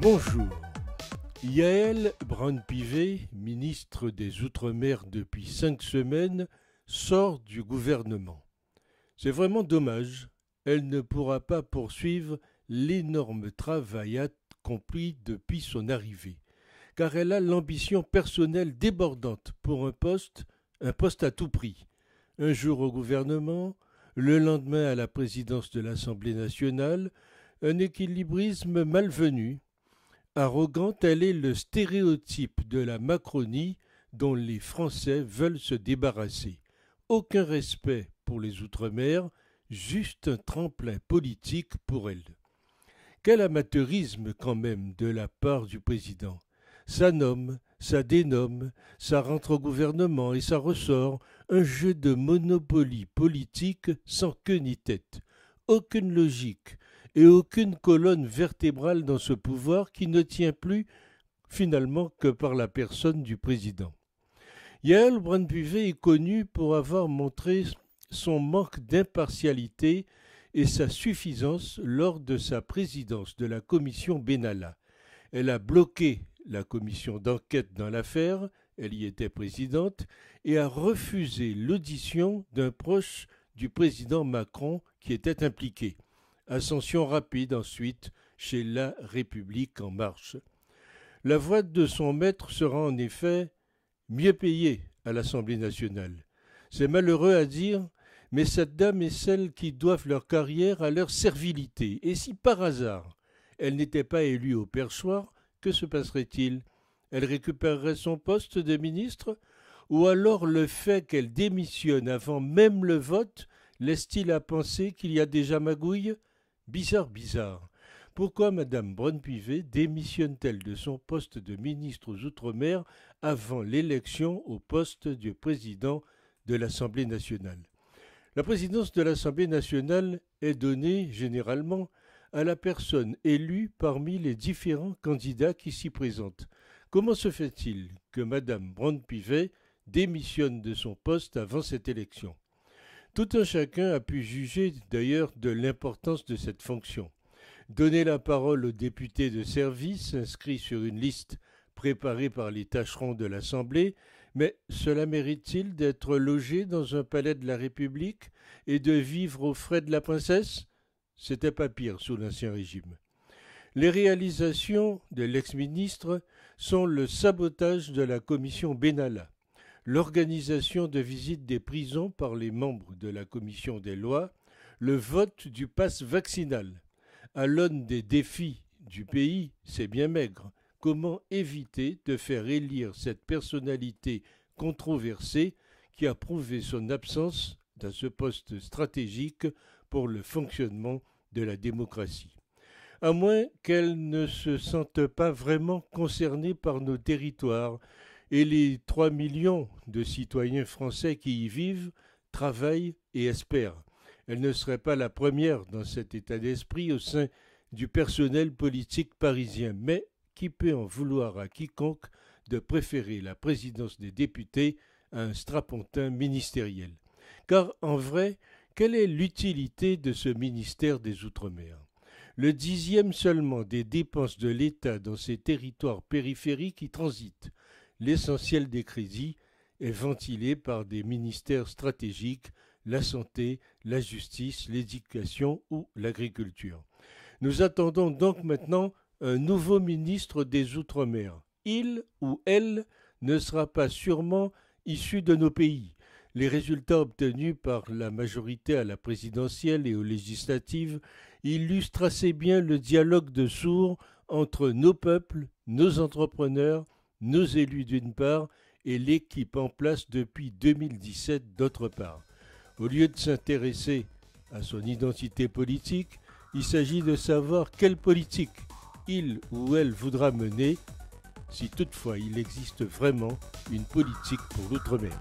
Bonjour. Yaël Braun-Pivet, ministre des Outre-mer depuis 5 semaines, sort du gouvernement. C'est vraiment dommage. Elle ne pourra pas poursuivre l'énorme travail accompli depuis son arrivée, car elle a l'ambition personnelle débordante pour un poste à tout prix. Un jour au gouvernement, le lendemain à la présidence de l'Assemblée nationale, un équilibrisme malvenu. Arrogante, elle est le stéréotype de la Macronie dont les Français veulent se débarrasser. Aucun respect pour les Outre-mer, juste un tremplin politique pour elle. Quel amateurisme quand même de la part du président. Ça nomme, ça dénomme, ça rentre au gouvernement et ça ressort, un jeu de monopoly politique sans queue ni tête. Aucune logique et aucune colonne vertébrale dans ce pouvoir qui ne tient plus finalement que par la personne du président. Yaël Braun-Pivet est connue pour avoir montré son manque d'impartialité et sa suffisance lors de sa présidence de la commission Benalla. Elle a bloqué la commission d'enquête dans l'affaire, elle y était présidente, et a refusé l'audition d'un proche du président Macron qui était impliqué. Ascension rapide ensuite chez La République en marche. La voix de son maître sera en effet mieux payée à l'Assemblée nationale. C'est malheureux à dire, mais cette dame est celle qui doivent leur carrière à leur servilité. Et si par hasard elle n'était pas élue au perchoir, que se passerait-il? Elle récupérerait son poste de ministre? Ou alors le fait qu'elle démissionne avant même le vote laisse-t-il à penser qu'il y a déjà magouille? Bizarre. Pourquoi Mme Braun-Pivet démissionne-t-elle de son poste de ministre aux Outre-mer avant l'élection au poste de président de l'Assemblée nationale? La présidence de l'Assemblée nationale est donnée, généralement, à la personne élue parmi les différents candidats qui s'y présentent. Comment se fait-il que Mme Braun-Pivet démissionne de son poste avant cette élection? Tout un chacun a pu juger d'ailleurs de l'importance de cette fonction. Donner la parole aux députés de service inscrits sur une liste préparée par les tâcherons de l'Assemblée, mais cela mérite-t-il d'être logé dans un palais de la République et de vivre aux frais de la princesse? C'était pas pire sous l'Ancien Régime. Les réalisations de l'ex-ministre sont le sabotage de la commission Benalla, l'organisation de visites des prisons par les membres de la commission des lois, le vote du pass vaccinal. À l'aune des défis du pays, c'est bien maigre. Comment éviter de faire élire cette personnalité controversée qui a prouvé son absence dans ce poste stratégique pour le fonctionnement de la démocratie? À moins qu'elle ne se sente pas vraiment concernée par nos territoires, et les 3 millions de citoyens français qui y vivent, travaillent et espèrent. Elle ne serait pas la première dans cet état d'esprit au sein du personnel politique parisien, mais qui peut en vouloir à quiconque de préférer la présidence des députés à un strapontin ministériel? Car en vrai, quelle est l'utilité de ce ministère des Outre-mer? Le 10e seulement des dépenses de l'État dans ces territoires périphériques y transitent. L'essentiel des crédits est ventilé par des ministères stratégiques, la santé, la justice, l'éducation ou l'agriculture. Nous attendons donc maintenant un nouveau ministre des Outre-mer. Il ou elle ne sera pas sûrement issu de nos pays. Les résultats obtenus par la majorité à la présidentielle et aux législatives illustrent assez bien le dialogue de sourds entre nos peuples, nos entrepreneurs, nos élus d'une part et l'équipe en place depuis 2017 d'autre part. Au lieu de s'intéresser à son identité politique, il s'agit de savoir quelle politique il ou elle voudra mener, si toutefois il existe vraiment une politique pour l'outre-mer.